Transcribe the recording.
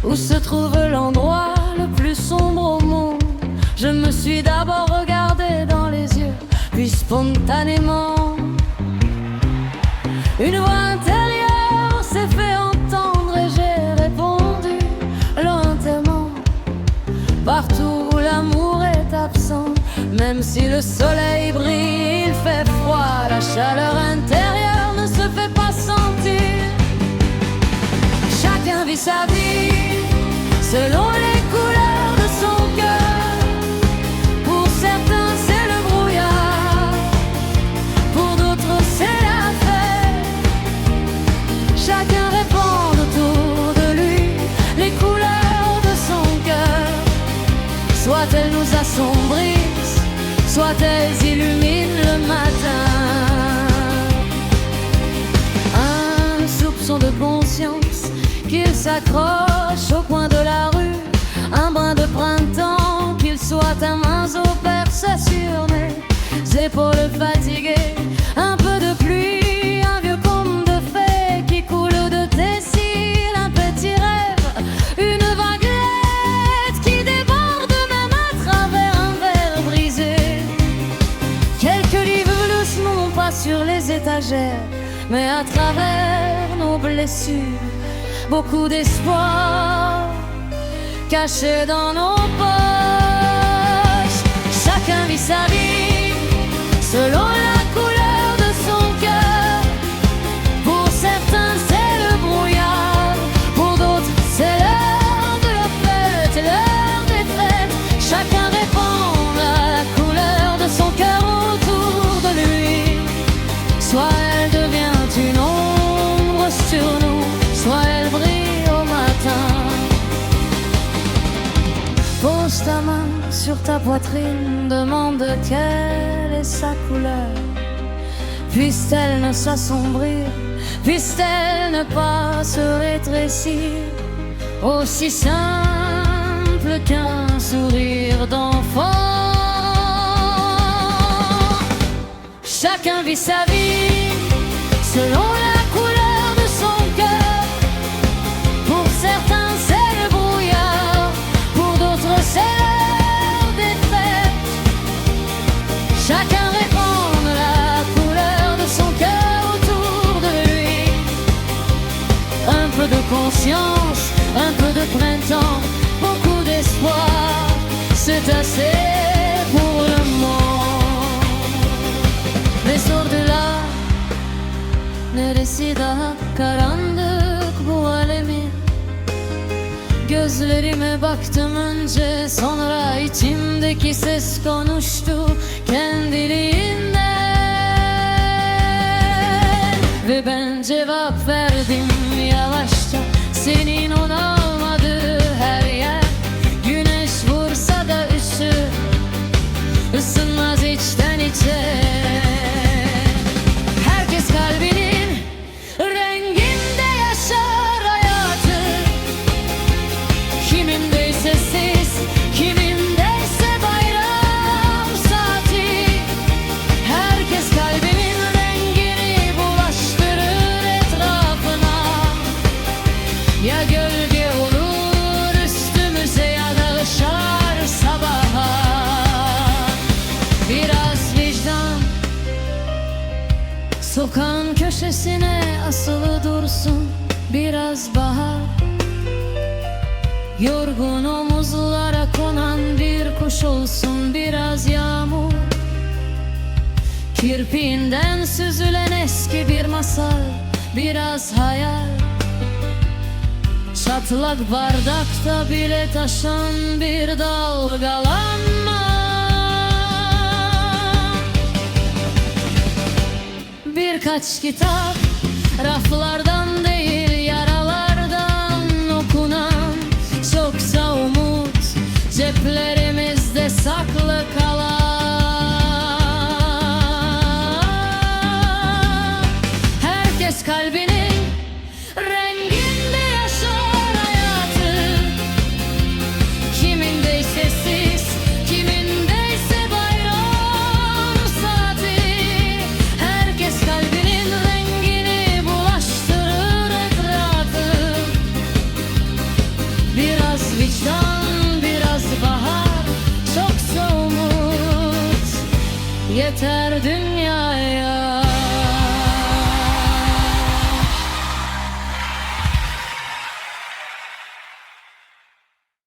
où se trouve l'endroit le plus sombre au monde. Je me suis d'abord regardé dans les yeux, puis spontanément une voix intérieure s'est fait entendre et j'ai répondu lentement. Partout où l'amour est absent, même si le soleil brille, il fait froid, la chaleur intérieure ne se fait pas sentir. Chacun vit sa vie selon les couleurs de son cœur. Pour certains c'est le brouillard, pour d'autres c'est la fête. Chacun répand autour de lui les couleurs de son cœur. Soit elles nous assombrissent, soit elles illuminent le matin. Un soupçon de conscience qu'il s'accroche au coin de la rue, un brin de printemps, qu'il soit un minceau percé sur mes épaules fatiguées, un peu de pluie, un vieux conte de fées qui coule de tes cils, un petit rêve, une vaguelette qui déborde même à travers un verre brisé. Quelques livres doucement pas sur les étagères, mais à travers nos blessures, beaucoup d'espoir caché dans nos poches. Chacun vit sa vie selon la couleur de son cœur. Pour certains c'est le brouillard, pour d'autres c'est l'heure de la fête, l'heure des fêtes. Chacun répond à la couleur de son cœur autour de lui. Soit elle devient une ombre sur nous, soit elle brille au matin. Pose ta main sur ta poitrine, demande quelle est sa couleur. Puisse-t-elle ne s'assombrir, puisse-t-elle ne pas se rétrécir, aussi simple qu'un sourire d'enfant. Chacun vit sa vie selon la couleur de son cœur. Pour certains c'est le brouillard, pour d'autres c'est l'heure des fêtes. Chacun répond de la couleur de son cœur autour de lui. Un peu de conscience, un peu de printemps, beaucoup d'espoir, c'est assez pour le monde. Ve sordular neresi daha karanlık bu alemin. Gözlerime baktım önce, sonra içimdeki ses konuştu kendiliğinden. Ve ben cevap verdim yavaşça, senin olmadığı her yer. Güneş vursa da ışığı ısınmaz içten içe. Herkes kalbinin renginde yaşar hayatı. Kimindeyse sis, kimindeyse bayram saati. Herkes kalbinin rengini bulaştırır etrafına. Ya gölge olur üstümüze ya da ışar sabaha. Biraz vicdan sokağın köşesine asılı dursun, biraz bahar. Yorgun omuzlara konan bir kuş olsun, biraz yağmur. Kirpiğinden süzülen eski bir masal, biraz hayal. Çatlak bardakta bile taşan bir dalgalanma. Birkaç kitap raflardan değil yaralardan okunan, çoksa umut ceplerimizde saklı kalan. Herkes kalbinin renginde yaşar hayatı. Kimindeyse sis, kimindeyse bayram saati. Herkes kalbinin rengini bulaştırır etrafı. تردنيا